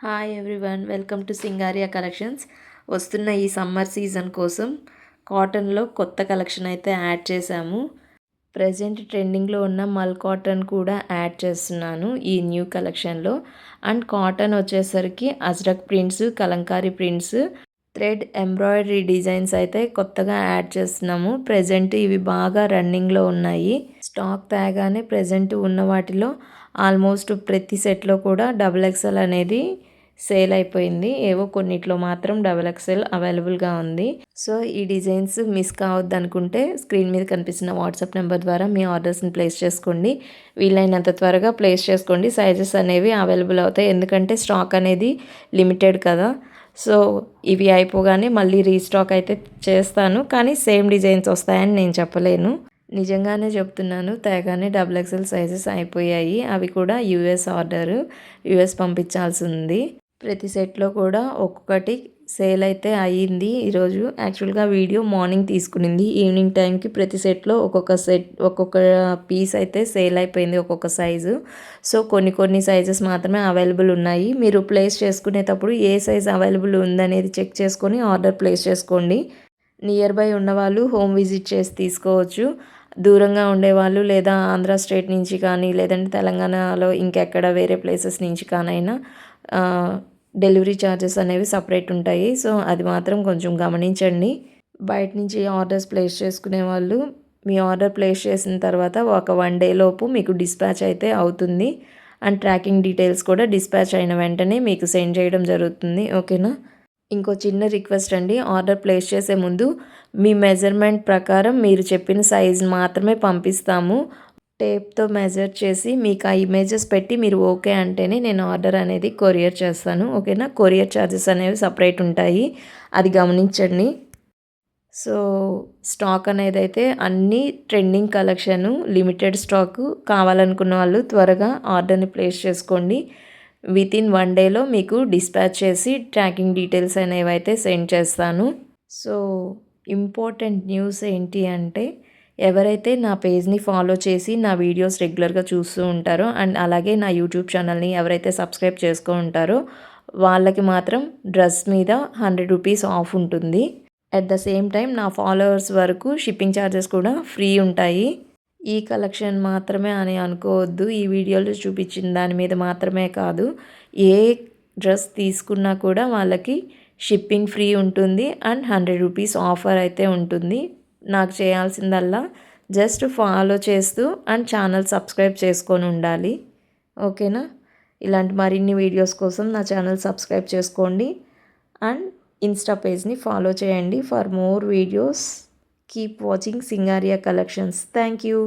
Hi everyone, welcome to Singaria collections. వస్తున్న ఈ summer season కోసం కాటన్లో కొత్త కలెక్షన్ అయితే యాడ్ చేశాము. ప్రజెంట్ ట్రెండింగ్లో ఉన్న మల్ కాటన్ కూడా యాడ్ చేస్తున్నాను ఈ న్యూ కలెక్షన్లో. అండ్ కాటన్ వచ్చేసరికి ajrak prints, kalamkari prints, thread embroidery designs అయితే కొత్తగా యాడ్ చేస్తున్నాము. ప్రజెంట్ ఇవి బాగా రన్నింగ్లో ఉన్నాయి. స్టాక్ తేగానే ప్రజెంట్ ఉన్న వాటిలో ఆల్మోస్ట్ ప్రతి సెట్లో కూడా XXL అనేది సేల్ అయిపోయింది. ఏవో కొన్నిట్లో మాత్రం XXL అవైలబుల్గా ఉంది. సో ఈ డిజైన్స్ మిస్ కావద్దు అనుకుంటే స్క్రీన్ మీద కనిపిస్తున్న వాట్సాప్ నెంబర్ ద్వారా మీ ఆర్డర్స్ని ప్లేస్ చేసుకోండి. వీలైనంత త్వరగా ప్లేస్ చేసుకోండి. సైజెస్ అనేవి అవైలబుల్ అవుతాయి, ఎందుకంటే స్టాక్ అనేది లిమిటెడ్ కదా. సో ఇవి అయిపోగానే మళ్ళీ రీస్టాక్ అయితే చేస్తాను, కానీ సేమ్ డిజైన్స్ వస్తాయని నేను చెప్పలేను. నిజంగానే చెప్తున్నాను, తేగానే XXL సైజెస్ అయిపోయాయి. అవి కూడా యూఎస్ ఆర్డర్, యూఎస్ పంపించాల్సి ఉంది. ప్రతి సెట్లో కూడా ఒక్కొక్కటి సేల్ అయితే అయ్యింది. ఈరోజు యాక్చువల్గా వీడియో మార్నింగ్ తీసుకునింది, ఈవినింగ్ టైంకి ప్రతి సెట్లో ఒక్కొక్క పీస్ అయితే సేల్ అయిపోయింది, ఒక్కొక్క సైజు. సో కొన్ని సైజెస్ మాత్రమే అవైలబుల్ ఉన్నాయి. మీరు ప్లేస్ చేసుకునేటప్పుడు ఏ సైజ్ అవైలబుల్ ఉందనేది చెక్ చేసుకొని ఆర్డర్ ప్లేస్ చేసుకోండి. నియర్ బై ఉన్నవాళ్ళు హోమ్ విజిట్ చేసి తీసుకోవచ్చు. దూరంగా ఉండేవాళ్ళు లేదా ఆంధ్ర స్టేట్ నుంచి కానీ, లేదంటే తెలంగాణలో ఇంకెక్కడ వేరే ప్లేసెస్ నుంచి కానైనా డెలివరీ ఛార్జెస్ అనేవి సపరేట్ ఉంటాయి. సో అది మాత్రం కొంచెం గమనించండి. బయట నుంచి ఆర్డర్స్ ప్లేస్ చేసుకునే వాళ్ళు మీ ఆర్డర్ ప్లేస్ చేసిన తర్వాత ఒక 1 డే లోపు మీకు డిస్పాచ్ అయితే అవుతుంది. అండ్ ట్రాకింగ్ డీటెయిల్స్ కూడా డిస్పాచ్ అయిన వెంటనే మీకు సెండ్ చేయడం జరుగుతుంది. ఓకేనా? ఇంకో చిన్న రిక్వెస్ట్ అండి, ఆర్డర్ ప్లేస్ చేసే ముందు మీ మెజర్మెంట్ ప్రకారం మీరు చెప్పిన సైజ్ మాత్రమే పంపిస్తాము. టేప్తో మెజర్ చేసి మీకు ఆ ఇమేజెస్ పెట్టి మీరు ఓకే అంటేనే నేను ఆర్డర్ అనేది కొరియర్ చేస్తాను. ఓకేనా? కొరియర్ ఛార్జెస్ అనేవి సపరేట్ ఉంటాయి, అది గమనించండి. సో స్టాక్ అనేది అయితే అన్ని ట్రెండింగ్ కలెక్షను, లిమిటెడ్ స్టాకు. కావాలనుకున్న వాళ్ళు త్వరగా ఆర్డర్ని ప్లేస్ చేసుకోండి. వితిన్ 1 డేలో మీకు డిస్పాచ్ చేసి ట్రాకింగ్ డీటెయిల్స్ అనేవి అయితే సెండ్ చేస్తాను. సో ఇంపార్టెంట్ న్యూస్ ఏంటి అంటే, ఎవరైతే నా పేజ్ని ఫాలో చేసి నా వీడియోస్ రెగ్యులర్గా చూస్తూ ఉంటారో అండ్ అలాగే నా యూట్యూబ్ ఛానల్ని ఎవరైతే సబ్స్క్రైబ్ చేసుకో ఉంటారో వాళ్ళకి మాత్రం డ్రెస్ మీద 100 రూపీస్ ఆఫ్ ఉంటుంది. అట్ ద సేమ్ టైం నా ఫాలోవర్స్ వరకు షిప్పింగ్ ఛార్జెస్ కూడా ఫ్రీ ఉంటాయి. ఈ కలెక్షన్ మాత్రమే అని అనుకోవద్దు, ఈ వీడియోలో చూపించిన దాని మీద మాత్రమే కాదు, ఏ డ్రెస్ తీసుకున్నా కూడా వాళ్ళకి షిప్పింగ్ ఫ్రీ ఉంటుంది అండ్ 100 రూపీస్ ఆఫర్ అయితే ఉంటుంది. నాకు చేయాల్సిందల్లా జస్ట్ ఫాలో చేస్తూ అండ్ ఛానల్ సబ్స్క్రైబ్ చేసుకొని ఉండాలి. ఓకేనా? ఇలాంటి మరిన్ని వీడియోస్ కోసం నా ఛానల్ సబ్స్క్రైబ్ చేసుకోండి అండ్ ఇన్స్టా పేజ్ని ఫాలో చేయండి. For more videos keep watching Singaria collections. Thank you.